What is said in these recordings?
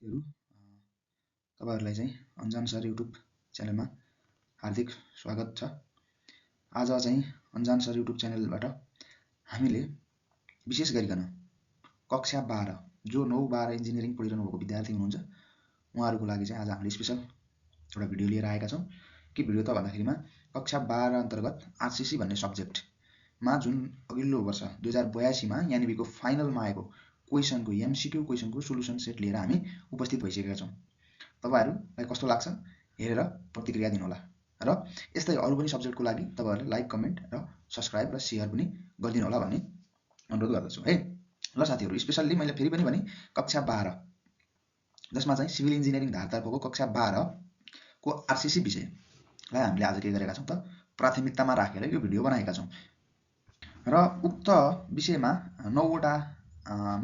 तपाईहरुलाई चाहिँ अन्जान sir YouTube च्यानलमा हार्दिक स्वागत छ। आज चाहिँ अन्जान सर युट्युब च्यानलबाट हामीले विशेष गरिकन कक्षा 12 जो 9 12 इन्जिनियरिङ पढिरहनु भएको विद्यार्थी हुनुहुन्छ उहाँहरुको लागि चाहिँ आज हामीले स्पेशल एउटा भिडियो लिएर आएका छौं। के भिडियो त भन्दाखेरिमा कक्षा 12 अन्तर्गत आरसीसी भन्ने सब्जेक्टमा जुन अघिल्लो वर्ष 2082 मा यानिबीको फाइनलमा आएको क्वेशनको एमसीक्यू क्वेशनको सोलुसन सेट लिएर हामी उपस्थित भइसकेका छौं। तपाईहरुलाई कस्तो लाग्छ हेरेर प्रतिक्रिया दिनुहोला र यस्तै अरु पनि सब्जेक्टको लागि तपाईहरुले लाइक कमेन्ट र सब्स्क्राइब र शेयर पनि गरिदिनु होला भन्ने अनुरोध गर्दछु है। ल साथीहरु, स्पेशली मैले फेरि पनि भने कक्षा 12 जसमा चाहिँ सिभिल इन्जिनियरिङ धारतर्फको कक्षा 12 को आरसीसी विषयलाई हामीले आज के गरेका छौं त प्राथमिकतामा राखेर यो भिडियो बनाएका छौं र उक्त विषयमा 9 वटा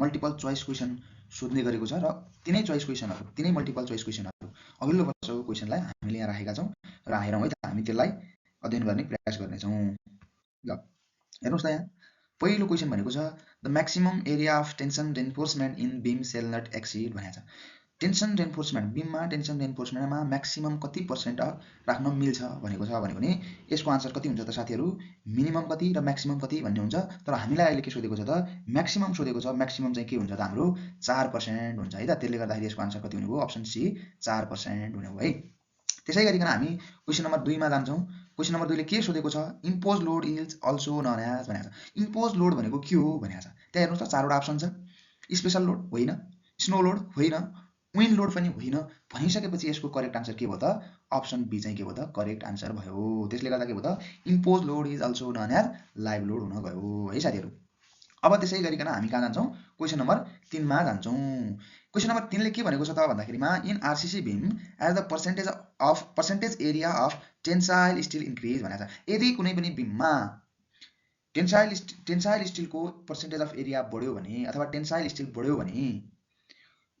मल्टिपल चोइस क्वेशन सोध्ने गरेको छ र तिनै चोइस क्वेशनहरु तिनै मल्टिपल चोइस क्वेशनहरु अघिल्लो वर्षको क्वेशनलाई हामीले यहाँ राखेका छौं र हेरौँ है त हामी त्यसलाई अध्ययन गर्ने प्रयास गर्ने छौं। ल हेर्नुस् त यहाँ पहिलो क्वेशन भनेको छ the maximum area of tension reinforcement in beam shall not exceed भनेको छ। टेन्सन रेन्फोर्समेन्ट बीममा टेन्सन रेन्फोर्समेन्टमा म्याक्सिमम कति % राख्न मिल्छ भनेको छ भने यसको आन्सर कति हुन्छ त साथीहरु मिनिमम कति र म्याक्सिमम कति भन्ने हुन्छ। तर हामीलाई अहिले के सोधेको छ त म्याक्सिमम सोधेको छ। म्याक्सिमम चाहिँ के हुन्छ त हाम्रो 4% हुन्छ है त। त्यसले गर्दाखेरि यसको आन्सर कति हुने भयो अप्सन सी 4% हुने भयो है। त्यसै गरिकन हामी क्वेशन नम्बर 2 मा जान्छौं। क्वेशन नम्बर 2 ले के सोधेको छ impose load is also known as भनेको छ। इम्पोज लोड भनेको के हो भनेको छ। त्यहाँ हेर्नुस् त चारवटा अप्सन छ। स्पेशल लोड होइन, स्नो लोड होइन, विन्ड लोड पनि होइन भनिसकेपछि यसको करेक्ट आन्सर के भयो त अप्सन बी चाहिँ के भयो त करेक्ट आन्सर भयो। त्यसले गर्दा के भयो त impose load is also known as live load हुन गयो है साथीहरु। अब त्यसै गरिकन हामी कहाँ जान्छौं क्वेशन नम्बर 3 मा जान्छौं। क्वेशन नम्बर 3 ले के भनेको छ त भन्दाखेरिमा in RCC beam as the percentage area of tensile steel increase भनेको छ। यदि कुनै पनि बीममा टेन्साइल स्टीलको पर्सेन्टेज अफ एरिया बढ्यो भने अथवा टेन्साइल स्टील बढ्यो भने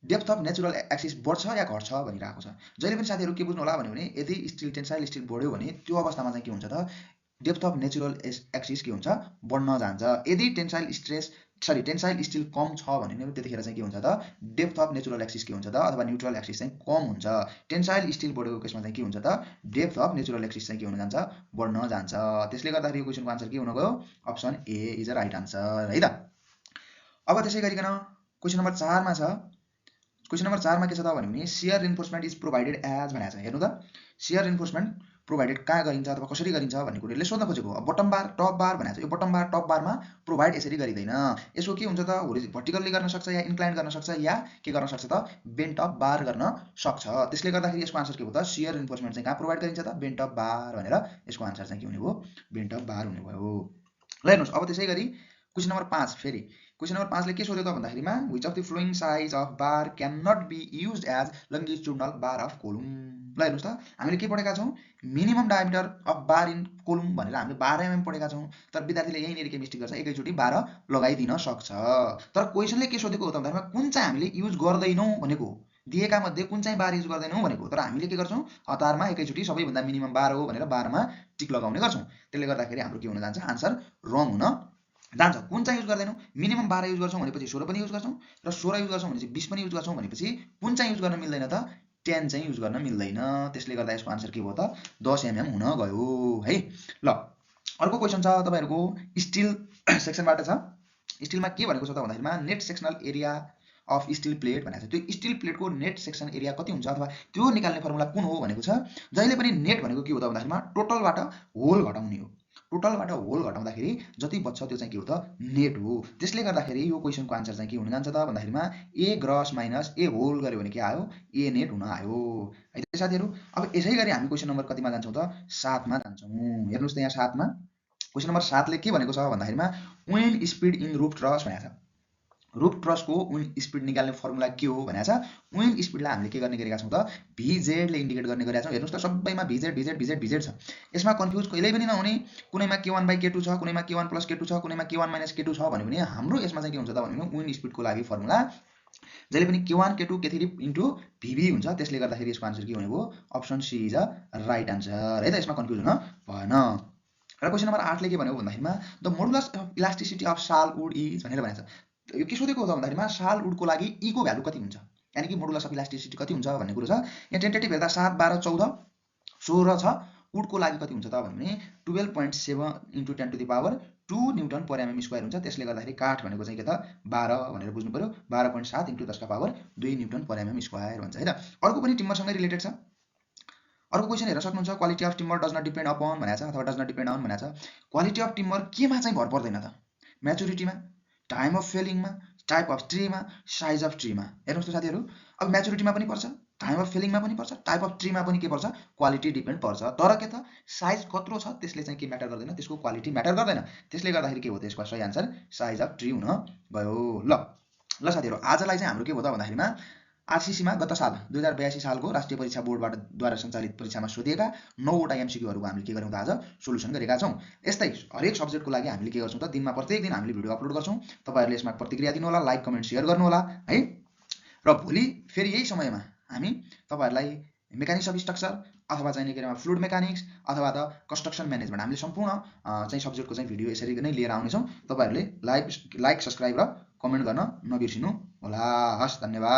डेप्थ अफ नेचुरल एक्सिस बढ्छ या घट्छ भनिरहेको छ। जहिले पनि साथीहरु के बुझ्नु होला भने यदि टेन्साइल स्टील बढ्यो भने त्यो अवस्थामा चाहिँ के हुन्छ त डेप्थ अफ नेचुरल एक्सिस के हुन्छ बढ्न जान्छ। यदि टेन्साइल स्टील कम छ भने त्यतिखेर चाहिँ के हुन्छ त डेप्थ अफ नेचुरल एक्सिस के हुन्छ त अथवा न्यूट्रल एक्सिस चाहिँ कम हुन्छ। टेन्साइल स्टील बढेको केसमा चाहिँ के हुन्छ त डेप्थ अफ नेचुरल एक्सिस चाहिँ के हुन जान्छ बढ्न जान्छ। त्यसले गर्दाखेरि यो क्वेशनको आन्सर के हुन गयो option A is a right answer है त। अब त्यसै गरिकन क्वेशन नम्बर 4 मा छ। क्वेशन नम्बर 4 मा के छ त भने shear reinforcement is provided as भनेको छ। हेर्नु त शियर रिइन्फोर्समेन्ट प्रोभाइडेड कहाँ गरिन्छ अथवा कसरी गरिन्छ भन्ने कुराले सोध्न खोजेको। बटम बार टप बार भनेको छ। यो बटम बार टप बारमा प्रोभाइड यसरी गरिदैन। यसको के हुन्छ त भर्टिकली गर्न सक्छ या इन्क्लाइन गर्न सक्छ या के गर्न सक्छ त बेन्ट अप बार गर्न सक्छ। त्यसले गर्दाखेरि यसको आन्सर के हो त शियर रिइन्फोर्समेन्ट चाहिँ कहाँ प्रोभाइड गरिन्छ त बेन्ट अप बार भनेर यसको आन्सर चाहिँ के हुने भयो बेन्ट अप बार हुने भयो। ल हेर्नुस् अब त्यसै गरी क्वेशन नम्बर 5 फेरि क्वेशन नम्बर 5 ले के सोध्यो त भन्दाखेरिमा which of the following size of bar can not be used as longitudinal bar of column. ल हेर्नुस् त हामीले के पढेका छौं minimum diameter of bar in column भनेर हामीले 12 एमएम पढेका छौं। तर विद्यार्थीले यहीँनेरि के मिस्टेक गर्छ एकैचोटी 12 लगाइदिन सक्छ। तर क्वेशनले के सोधेको हो त भन्दाखेरिमा कुन चाहिँ हामीले युज गर्दैनौं भनेको दिएका मध्ये कुन चाहिँ बार युज गर्दैनौं भनेको। तर हामीले के गर्छौं हतारमा एकैचोटी सबैभन्दा मिनिमम 12 हो भनेर 12 मा टिक लगाउने गर्छौं। त्यसले गर्दाखेरि हाम्रो के हुन जान्छ आन्सर रङ हुन जान्छ। कुन चाहिँ युज गर्दैनौं मिनिमम 12 युज गर्छौं भनेपछि 16 पनि युज गर्छौं र 16 युज गर्छौं भनेपछि 20 पनि युज गर्छौं भनेपछि कुन चाहिँ युज गर्न मिल्दैन त 10 चाहिँ युज गर्न मिल्दैन। त्यसले गर्दा यसको आन्सर के भयो त 10 एमएम हुन गयो है। ल अर्को क्वेशन छ तपाईहरुको स्टील सेक्सनबाट छ। स्टीलमा के भनेको छ त भन्दाखेरिमा net sectional area of steel plate भनेको छ। त्यो स्टील प्लेटको नेट सेक्सन एरिया कति हुन्छ अथवा त्यो निकाल्ने फर्मुला कुन हो भनेको छ। जहिले पनि नेट भनेको के हो त भन्दाखेरिमा टोटलबाट होल घटाउने हो। टोटलबाट होल घटाउँदाखेरि जति बच्छ त्यो चाहिँ के हो त नेट हो। त्यसले गर्दाखेरि यो क्वेशनको आन्सर चाहिँ के हुन जान्छ त भन्दाखेरिमा ए ग्रस माइनस ए होल गर्यो भने के आयो ए नेट हुन आयो है त साथीहरु। अब यसै गरी हामी क्वेशन नम्बर कतिमा जान्छौं त 7 मा जान्छौं। हेर्नुस् त यहाँ 7 मा क्वेशन नम्बर 7 ले के भनेको छ भन्दाखेरिमा wind speed in roof truss भनेको छ। रूफ ट्रसको विन्ड स्पीड निकाल्ने फर्मुला के हो भनेको छ। विन्ड स्पीडलाई हामीले के गर्ने गरेका छौं त vz ले इन्डिकेट गर्ने गरेका छौं। हेर्नुस् त सबैमा vz छ। यसमा कन्फ्युज कहिल्यै पनि नहुने। कुनैमा k1/k2 छ, कुनैमा k1 + k2 छ, कुनैमा k1 - k2 छ भन्यो भने हाम्रो यसमा चाहिँ के हुन्छ त भन्यो विन्ड स्पीडको लागि फर्मुला जहिले पनि k1 k2 k3 * vv हुन्छ। त्यसले गर्दाखेरि यसको आन्सर के हुने भयो option C is a right answer है त। यसमा कन्फ्युज हुन भएन। र क्वेशन नम्बर 8 ले के भन्यो भन्दाखेरिमा the modulus of elasticity of sal wood is भनेर भनेको छ। यो के सोधेको हो त भन्दाखेरिमा साल वुडको लागि e को भ्यालु कति हुन्छ यानि कि मोडुलस अफ इलास्टिसिटी कति हुन्छ भन्ने कुरो छ। यहाँ टेन्टेटिभ हेर्दा 7, 12, 14, 16 छ। वुडको लागि कति हुन्छ त भने 12.7 × 10⁻² न्युटन पर एमएम स्क्वायर हुन्छ। त्यसले गर्दाखेरि काठ भनेको चाहिँ के त 12 भनेर बुझ्नु पर्यो। 12.7 × 10⁻² न्युटन पर एमएम स्क्वायर भन्छ हैन। अर्को पनि टिम्बरसँगै रिलेटेड छ। अर्को क्वेसन हेर्न सक्नुहुन्छ, quality of timber does not depend upon भनेको छ, अथवा डज नट डिपेन्ड अन भनेको छ। क्वालिटी अफ टिम्बर केमा चाहिँ भर पर्दैन त? म्याचुरिटीमा, टाइम अफ फेलिङमा, टाइप अफ ट्रीमा, साइज अफ ट्रीमा। हेर्नुहोस् त साथीहरू, अब म्याचुरिटीमा पनि पर्छ, टाइम अफ फेलिङमा पनि पर्छ, टाइप अफ ट्रीमा पनि के पर्छ? क्वालिटी डिपेन्ड पर्छ। तर के त साइज कत्रो छ त्यसले चाहिँ के म्याटर गर्दैन, त्यसको क्वालिटी म्याटर गर्दैन। त्यसले गर्दाखेरि के हो त यसको सही आन्सर साइज अफ ट्री हुन गयो। ल साथीहरू, आजलाई चाहिँ हाम्रो के हो त भन्दाखेरिमा आरसीसीमा गत साल 2082 सालको राष्ट्रिय परीक्षा बोर्डबाट द्वारा सञ्चालित परीक्षामा सोधिएका 9वटा एमसीक्यूहरूको हामीले के गर्यौँ त आज सोलुसन गरेका छौँ। यस्तै हरेक सब्जेक्टको लागि हामीले के गर्छौँ त दिनमा प्रत्येक दिन हामीले भिडियो अपलोड गर्छौँ। तपाईहरूले यसमा प्रतिक्रिया दिनु होला, लाइक कमेन्ट सेयर गर्नु होला है। र भोलि फेरि यही समयमा हामी तपाईँहरूलाई मेकानिक्स अफ स्ट्रक्चर अथवा चाहिँ के फ्लुइड मेकानिक्स अथवा त कन्स्ट्रक्सन म्यानेजमेन्ट हामीले सम्पूर्ण चाहिँ सब्जेक्टको चाहिँ भिडियो यसरी नै लिएर आउनेछौँ। तपाईँहरूले लाइक सब्सक्राइब र कमेन्ट गर्न नबिर्सिनु होला। हस्, धन्यवाद।